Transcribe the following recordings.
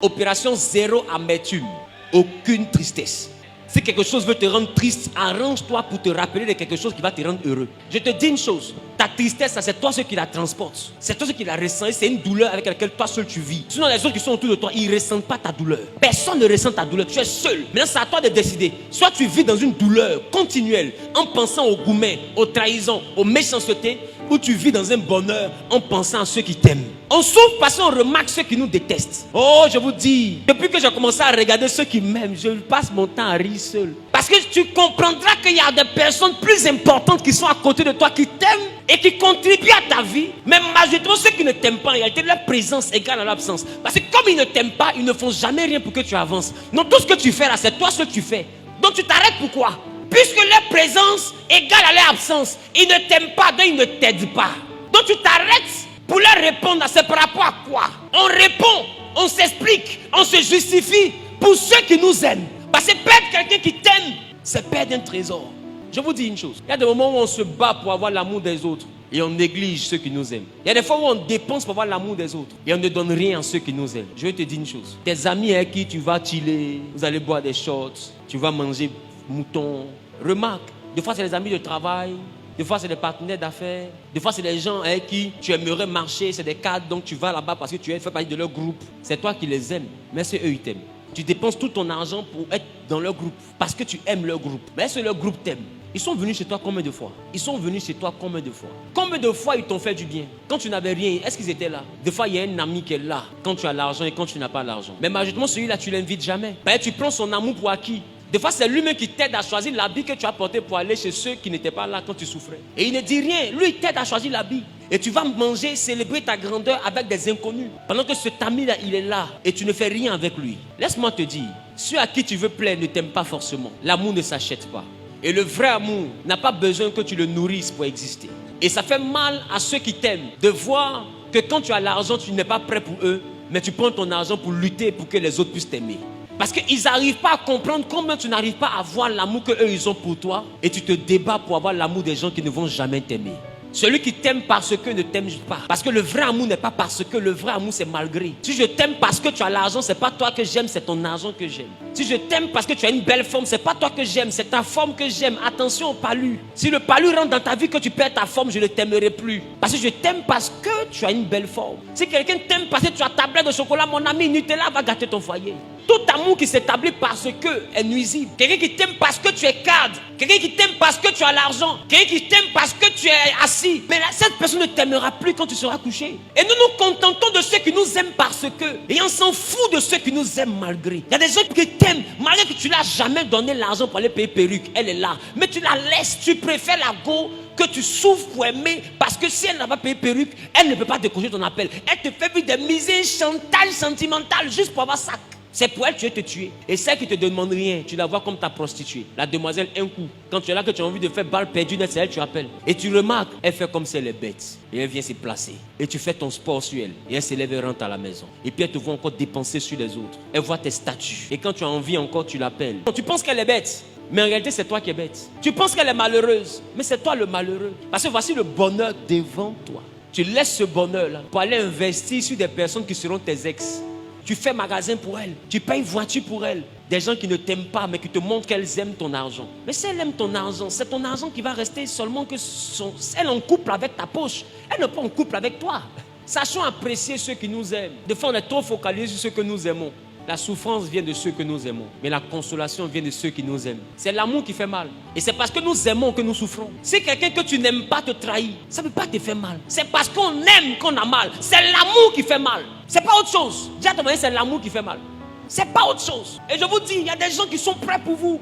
Opération zéro amertume. Aucune tristesse. Si quelque chose veut te rendre triste, arrange-toi pour te rappeler de quelque chose qui va te rendre heureux. Je te dis une chose, ta tristesse, c'est toi seul qui la transporte. C'est toi seul qui la ressent. C'est une douleur avec laquelle toi seul tu vis. Sinon, les autres qui sont autour de toi, ils ne ressentent pas ta douleur. Personne ne ressent ta douleur. Tu es seul. Maintenant, c'est à toi de décider. Soit tu vis dans une douleur continuelle en pensant aux gourmets, aux trahisons, aux méchancetés, ou tu vis dans un bonheur en pensant à ceux qui t'aiment. On souffre parce qu'on remarque ceux qui nous détestent. Oh, je vous dis, depuis que j'ai commencé à regarder ceux qui m'aiment, je passe mon temps à rire seul. Parce que tu comprendras qu'il y a des personnes plus importantes qui sont à côté de toi, qui t'aiment et qui contribuent à ta vie. Mais majoritairement, ceux qui ne t'aiment pas, en réalité, leur présence égale à l'absence. Parce que comme ils ne t'aiment pas, ils ne font jamais rien pour que tu avances. Donc tout ce que tu fais là, c'est toi ce que tu fais. Donc tu t'arrêtes pourquoi? Puisque leur présence égale à leur absence. Ils ne t'aiment pas, donc ils ne t'aident pas. Donc tu t'arrêtes pour leur répondre. C'est par rapport à quoi? On répond, on s'explique, on se justifie pour ceux qui nous aiment. Parce que perdre quelqu'un qui t'aime, c'est perdre un trésor. Je vous dis une chose. Il y a des moments où on se bat pour avoir l'amour des autres et on néglige ceux qui nous aiment. Il y a des fois où on dépense pour avoir l'amour des autres et on ne donne rien à ceux qui nous aiment. Je vais te dire une chose. Tes amis avec qui tu vas chiller, vous allez boire des shots, tu vas manger mouton. Remarque, des fois c'est les amis de travail, des fois c'est des partenaires d'affaires, des fois c'est des gens avec qui tu aimerais marcher, c'est des cadres, donc tu vas là-bas parce que tu fais partie de leur groupe. C'est toi qui les aimes, mais c'est eux qui t'aiment. Tu dépenses tout ton argent pour être dans leur groupe parce que tu aimes leur groupe. Mais est-ce que leur groupe t'aime? Ils sont venus chez toi combien de fois? Ils sont venus chez toi combien de fois? Combien de fois ils t'ont fait du bien? Quand tu n'avais rien, est-ce qu'ils étaient là? Des fois, il y a un ami qui est là quand tu as l'argent et quand tu n'as pas l'argent. Mais majoritairement, celui-là, tu l'invites jamais. Tu prends son amour pour acquis. Des fois, c'est lui-même qui t'aide à choisir l'habit que tu as porté pour aller chez ceux qui n'étaient pas là quand tu souffrais. Et il ne dit rien. Lui, il t'aide à choisir l'habit. Et tu vas manger, célébrer ta grandeur avec des inconnus. Pendant que cet ami-là, il est là et tu ne fais rien avec lui. Laisse-moi te dire, ceux à qui tu veux plaire ne t'aiment pas forcément. L'amour ne s'achète pas. Et le vrai amour n'a pas besoin que tu le nourrisses pour exister. Et ça fait mal à ceux qui t'aiment de voir que quand tu as l'argent, tu n'es pas prêt pour eux, mais tu prends ton argent pour lutter pour que les autres puissent t'aimer. Parce qu'ils n'arrivent pas à comprendre comment tu n'arrives pas à avoir l'amour qu'eux ils ont pour toi et tu te débats pour avoir l'amour des gens qui ne vont jamais t'aimer. Celui qui t'aime parce que ne t'aime pas. Parce que le vrai amour n'est pas parce que, le vrai amour c'est malgré. Si je t'aime parce que tu as l'argent, c'est pas toi que j'aime, c'est ton argent que j'aime. Si je t'aime parce que tu as une belle forme, c'est pas toi que j'aime, c'est ta forme que j'aime. Attention au palu. Si le palu rentre dans ta vie que tu perds ta forme, je ne t'aimerai plus. Parce que je t'aime parce que tu as une belle forme. Si quelqu'un t'aime parce que tu as ta tablette de chocolat, mon ami, Nutella va gâter ton foyer. Tout amour qui s'établit parce que est nuisible. Quelqu'un qui t'aime parce que tu es cadre. Quelqu'un qui t'aime parce que tu as l'argent. Quelqu'un qui t'aime parce que tu es assis. Mais là, cette personne ne t'aimera plus quand tu seras couché. Et nous nous contentons de ceux qui nous aiment parce que. Et on s'en fout de ceux qui nous aiment malgré. Il y a des gens qui t'aiment malgré que tu ne l'as jamais donné l'argent pour aller payer perruque. Elle est là. Mais tu la laisses. Tu préfères la go que tu souffres pour aimer. Parce que si elle n'a pas payé perruque, elle ne peut pas décrocher ton appel. Elle te fait vivre des misères chantage sentimentales juste pour avoir ça. C'est pour elle que tu veux te tuer. Et celle qui ne te demande rien, tu la vois comme ta prostituée. La demoiselle, un coup. Quand tu es là, que tu as envie de faire balle perdue, c'est elle que tu appelles. Et tu remarques, elle fait comme si elle est bête. Et elle vient se placer. Et tu fais ton sport sur elle. Et elle se lève et rentre à la maison. Et puis elle te voit encore dépenser sur les autres. Elle voit tes statuts. Et quand tu as envie encore, tu l'appelles. Tu penses qu'elle est bête. Mais en réalité, c'est toi qui es bête. Tu penses qu'elle est malheureuse. Mais c'est toi le malheureux. Parce que voici le bonheur devant toi. Tu laisses ce bonheur-là pour aller investir sur des personnes qui seront tes ex. Tu fais magasin pour elle. Tu payes voiture pour elle. Des gens qui ne t'aiment pas, mais qui te montrent qu'elles aiment ton argent. Mais si elle aime ton argent, c'est ton argent qui va rester seulement que elle en couple avec ta poche. Elle n'est pas en couple avec toi. Sachons apprécier ceux qui nous aiment. Des fois, on est trop focalisé sur ceux que nous aimons. La souffrance vient de ceux que nous aimons. Mais la consolation vient de ceux qui nous aiment. C'est l'amour qui fait mal. Et c'est parce que nous aimons que nous souffrons. Si quelqu'un que tu n'aimes pas te trahit, ça ne peut pas te faire mal. C'est parce qu'on aime qu'on a mal. C'est l'amour qui fait mal. C'est pas autre chose. Déjà, c'est l'amour qui fait mal. C'est pas autre chose. Et je vous dis, il y a des gens qui sont prêts pour vous.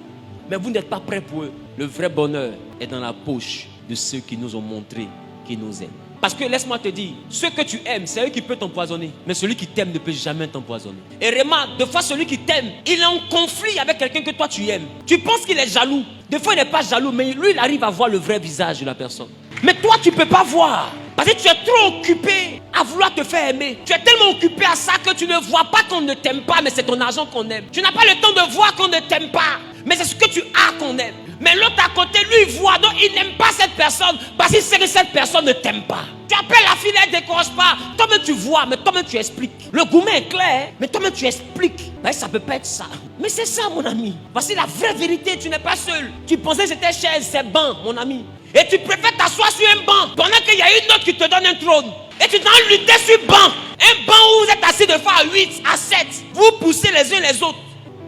Mais vous n'êtes pas prêts pour eux. Le vrai bonheur est dans la poche de ceux qui nous ont montré qu'ils nous aiment. Parce que laisse-moi te dire, ceux que tu aimes, c'est eux qui peuvent t'empoisonner. Mais celui qui t'aime ne peut jamais t'empoisonner. Et remarque, des fois celui qui t'aime, il est en conflit avec quelqu'un que toi tu aimes. Tu penses qu'il est jaloux. Des fois il n'est pas jaloux, mais lui il arrive à voir le vrai visage de la personne. Mais toi tu ne peux pas voir. Parce que tu es trop occupé à vouloir te faire aimer. Tu es tellement occupé à ça que tu ne vois pas qu'on ne t'aime pas, mais c'est ton argent qu'on aime. Tu n'as pas le temps de voir qu'on ne t'aime pas, mais c'est ce que tu as qu'on aime. Mais l'autre à côté, lui, il voit, donc il n'aime pas cette personne parce qu'il sait que cette personne ne t'aime pas. Tu appelles la fille, elle ne décroche pas. Toi-même tu vois, mais toi-même tu expliques. Le gourmet est clair, mais toi-même tu expliques. Ben, ça ne peut pas être ça. Mais c'est ça, mon ami. Voici la vraie vérité, tu n'es pas seul. Tu pensais que c'était chaise, c'est banc, mon ami. Et tu préfères t'asseoir sur un banc pendant qu'il y a une autre qui te donne un trône. Et tu t'en lutter sur banc. Un banc où vous êtes assis de fois à 8, à 7. Vous poussez les uns les autres.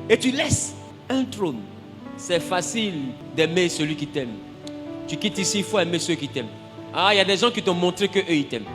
Et tu laisses un trône. C'est facile d'aimer celui qui t'aime. Tu quittes ici, il faut aimer ceux qui t'aiment. Ah, il y a des gens qui t'ont montré qu'eux, ils t'aiment.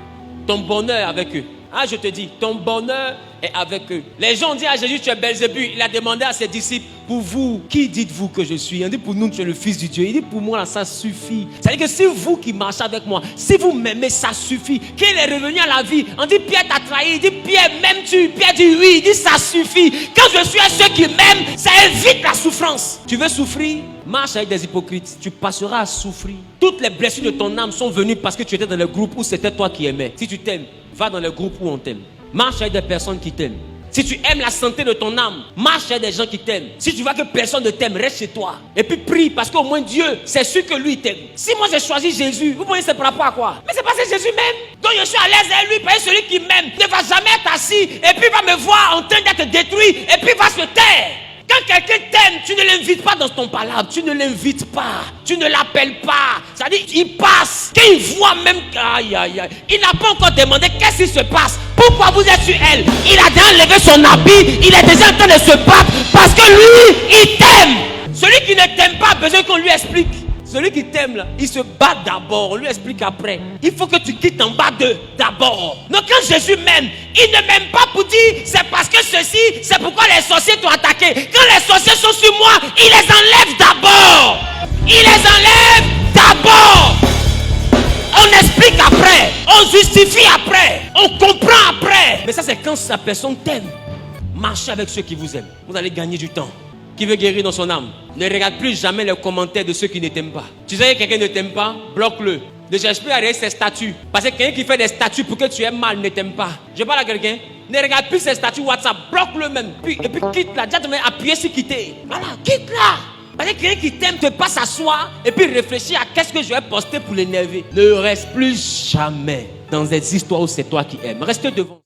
Ton bonheur est avec eux. Ah, je te dis, ton bonheur est avec eux. Les gens disent à Jésus, tu es Belzébuth. Il a demandé à ses disciples, pour vous, qui dites-vous que je suis? On dit pour nous, tu es le Fils du Dieu. Il dit pour moi, ça suffit. C'est-à-dire que si vous qui marchez avec moi, si vous m'aimez, ça suffit. Qu'il est revenu à la vie, on dit Pierre t'a trahi. Il dit Pierre, m'aimes-tu? Pierre dit oui. Il dit ça suffit. Quand je suis à ceux qui m'aiment, ça évite la souffrance. Tu veux souffrir? Marche avec des hypocrites. Tu passeras à souffrir. Toutes les blessures de ton âme sont venues parce que tu étais dans le groupe où c'était toi qui aimais. Si tu t'aimes, va dans le groupe où on t'aime. Marche avec des personnes qui t'aiment. Si tu aimes la santé de ton âme, marche avec des gens qui t'aiment. Si tu vois que personne ne t'aime, reste chez toi. Et puis prie, parce qu'au moins Dieu, c'est sûr que lui t'aime. Si moi j'ai choisi Jésus, vous voyez, c'est par rapport à quoi? Mais c'est parce que Jésus m'aime. Donc je suis à l'aise avec lui, parce que celui qui m'aime ne va jamais être assis, et puis va me voir en train d'être détruit, et puis va se taire. Quand quelqu'un t'aime, tu ne l'invites pas dans ton palabre. Tu ne l'invites pas. Tu ne l'appelles pas. C'est-à-dire, il passe. Quand il voit même... Aïe, aïe, aïe. Il n'a pas encore demandé qu'est-ce qui se passe. Pourquoi vous êtes sur elle? Il a déjà enlevé son habit. Il est déjà en train de se battre. Parce que lui, il t'aime. Celui qui ne t'aime pas a besoin qu'on lui explique. Celui qui t'aime là, il se bat d'abord, on lui explique après. Il faut que tu quittes en bas d'eux d'abord. Donc quand Jésus m'aime, il ne m'aime pas pour dire c'est parce que ceci, c'est pourquoi les sorciers t'ont attaqué. Quand les sorciers sont sur moi, il les enlève d'abord. Il les enlève d'abord. On explique après, on justifie après, on comprend après. Mais ça c'est quand sa personne t'aime. Marchez avec ceux qui vous aiment, vous allez gagner du temps. Qui veut guérir dans son âme, ne regarde plus jamais les commentaires de ceux qui ne t'aiment pas. Tu sais que quelqu'un ne t'aime pas, bloque-le. Ne cherche plus à regarder ses statuts. Parce que quelqu'un qui fait des statuts pour que tu aimes mal ne t'aime pas. Je parle à quelqu'un, ne regarde plus ses statuts WhatsApp, bloque-le même. Et puis quitte là, déjà tu m'as appuyé sur quitter. Voilà, quitte là. Parce que quelqu'un qui t'aime te passe à soi et puis réfléchir à qu'est-ce que je vais poster pour l'énerver. Ne reste plus jamais dans des histoires où c'est toi qui aimes. Reste devant.